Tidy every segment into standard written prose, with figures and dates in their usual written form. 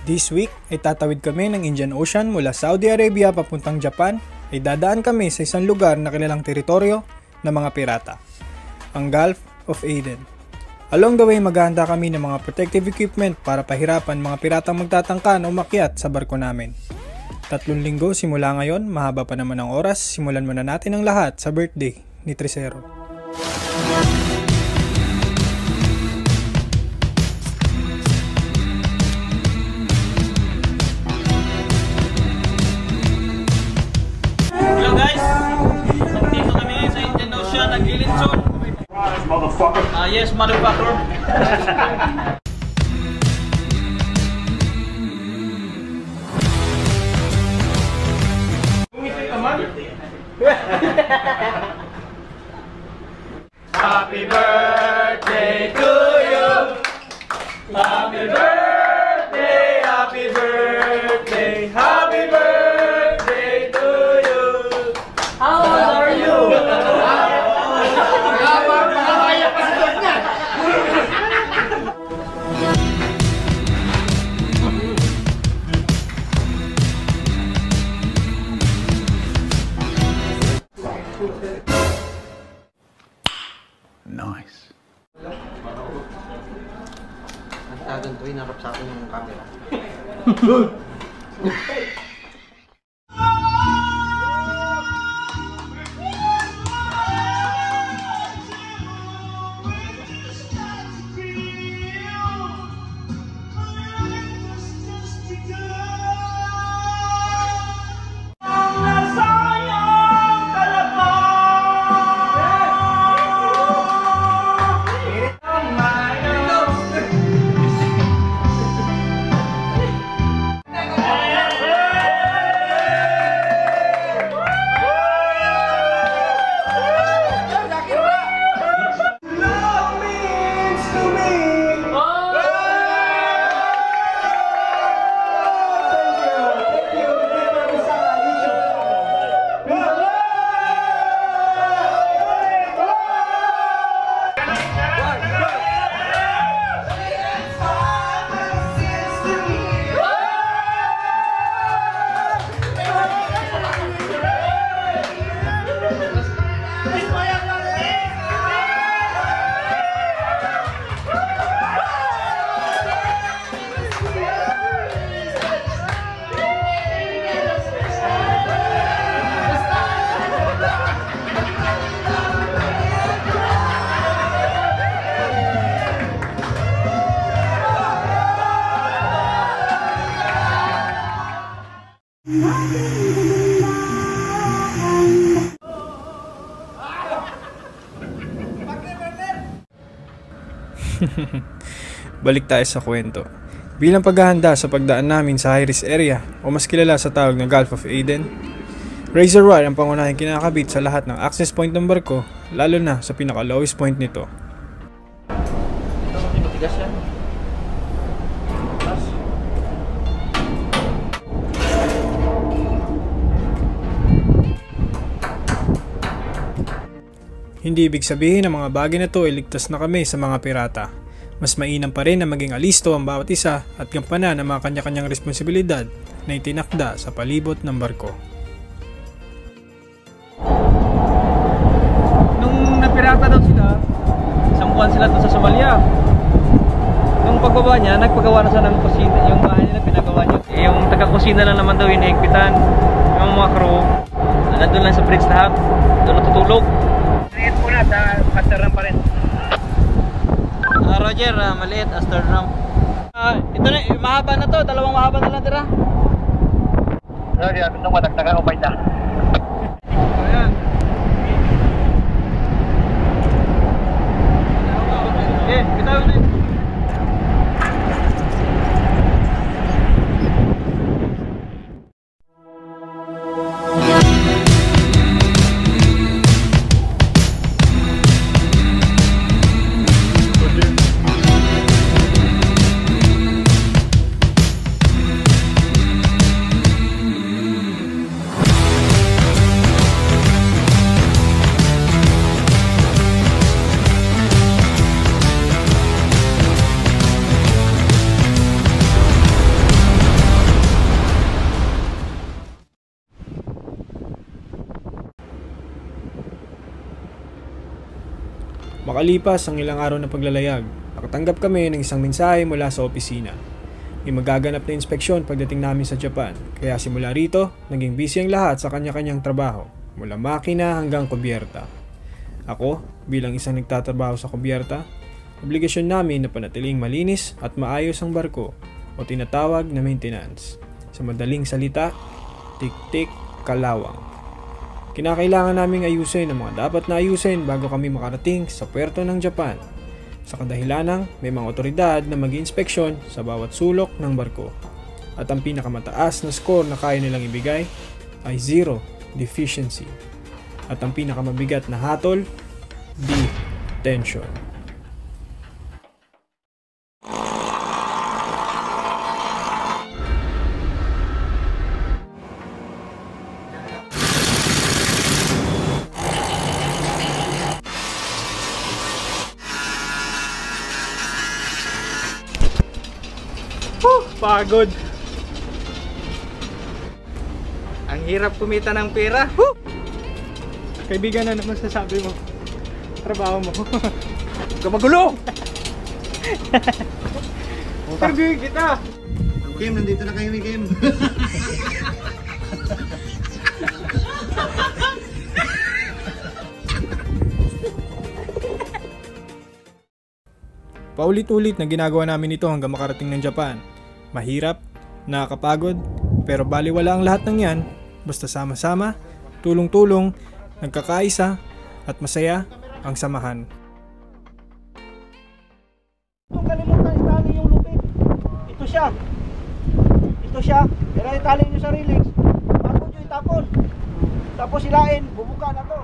This week ay tatawid kami ng Indian Ocean mula Saudi Arabia papuntang Japan ay dadaan kami sa isang lugar na kilalang teritoryo ng mga pirata, ang Gulf of Aden. Along the way maghahanda kami ng mga protective equipment para pahirapan mga piratang magtatangka na umakyat sa barko namin. 3 linggo simula ngayon, mahaba pa naman ang oras, simulan muna natin ang lahat sa birthday ni Tresero. Hello guys! Dito kami ngayon sa Indian Ocean, nag-Lilinson. Motherfucker. Yes, motherfucker. Happy birthday to you. Happy birthday, happy birthday, happy birthday to you. How old are you? Nice. Ang tagal to, hinarap sa akin yung camera. Balik tayo sa kwento. Bilang paghahanda sa pagdaan namin sa high-risk area o mas kilala sa tawag na Gulf of Aden, razor wire ang pangunahing kinakabit sa lahat ng access point ng barko, lalo na sa pinaka-lowest point nito. Hindi matigas yan. Hindi ibig sabihin na mga bagay na to ay ligtas na kami sa mga pirata. Mas mainam pa rin na maging alisto ang bawat isa at gampanan ang mga kanya-kanyang responsibilidad na itinakda sa palibot ng barko. Nung napirata daw sila, 1 buwan sila doon sa Somalia. Nung pagbaba niya, nagpagawa na siya ng kusina. Yung bahay nila pinagawa niya. Yung taga-kusina lang naman daw iniigpitan. Yung mga crew, nandun lang sa bridge lahat. Doon natutulog. Maliit muna, Amsterdam pa rin. Roger, maliit, Amsterdam. Ito na, mahaba na to. 2 mahaba na lang tira. Roger, gusto mo dagdagan o may na? Ayan. Bitaw na. Makalipas ang ilang araw na paglalayag, nakatanggap kami ng isang mensahe mula sa opisina. May magaganap na inspeksyon pagdating namin sa Japan, kaya simula rito, naging busy ang lahat sa kanya-kanyang trabaho, mula makina hanggang kubyerta. Ako, bilang isang nagtatrabaho sa kubyerta, obligasyon namin na panatiling malinis at maayos ang barko o tinatawag na maintenance. Sa madaling salita, tik-tik kalawang. Kinakailangan naming ayusin ang mga dapat na ayusin bago kami makarating sa puerto ng Japan. Sa kadahilanang may mga otoridad na mag-inspeksyon sa bawat sulok ng barko. At ang pinakamataas na score na kaya nilang ibigay ay 0 deficiency. At ang pinakamabigat na hatol, detention. Pagod. Ang hirap kumita ng pera. Kaibigan, ano masasabi mo? Trabaho mo. Huwag ka magulo! Interview kita! Game, nandito na kayo, Game. Paulit-ulit na ginagawa namin ito hanggang makarating ng Japan. Mahirap, nakakapagod, pero baliwala ang lahat ng yan. Basta sama-sama, tulong-tulong, nagkakaisa, at masaya ang samahan. Kung kalimutan itali yung lupit, ito siya. Ito siya. Pero itali nyo sa release, bago nyo itapon. Tapos silain, bubuka na to.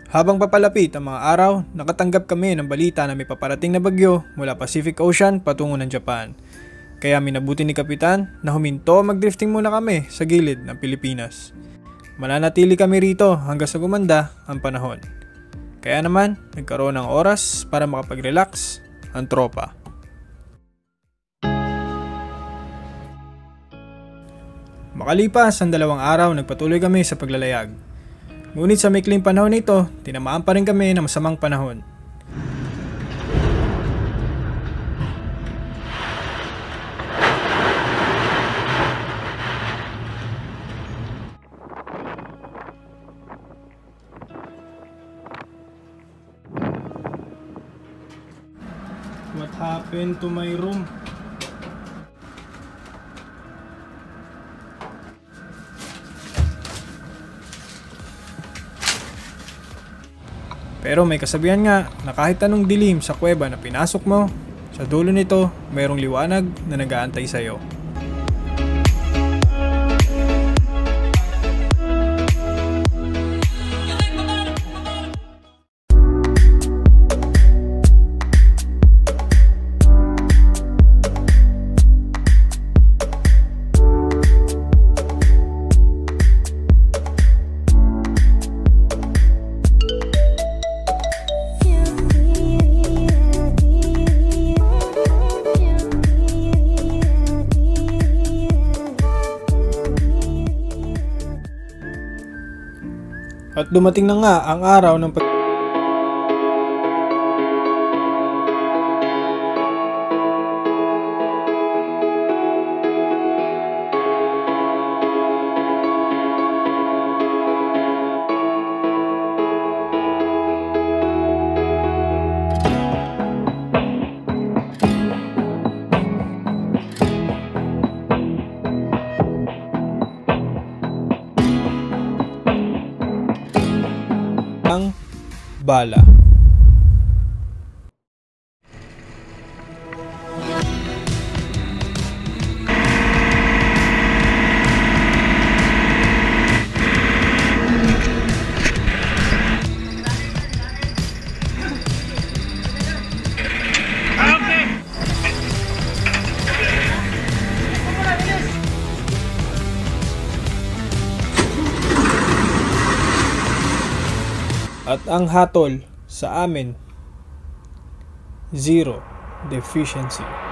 Habang papalapit ang mga araw, nakatanggap kami ng balita na may paparating na bagyo mula Pacific Ocean patungo ng Japan. Kaya minabuti ni Kapitan na huminto magdrifting muna kami sa gilid ng Pilipinas. Mananatili kami rito hanggang sa gumanda ang panahon. Kaya naman, nagkaroon ng oras para makapag-relax ang tropa. Makalipas ang 2 araw, nagpatuloy kami sa paglalayag. Ngunit sa maikling panahon nito, tinamaan pa rin kami ng masamang panahon. What happened to my room? Pero may kasabihan nga na kahit anong dilim sa kuweba na pinasok mo, sa dulo nito mayroong liwanag na nag-aantay sa'yo. At dumating na nga ang araw ng bala. At ang hatol sa amin, zero deficiency.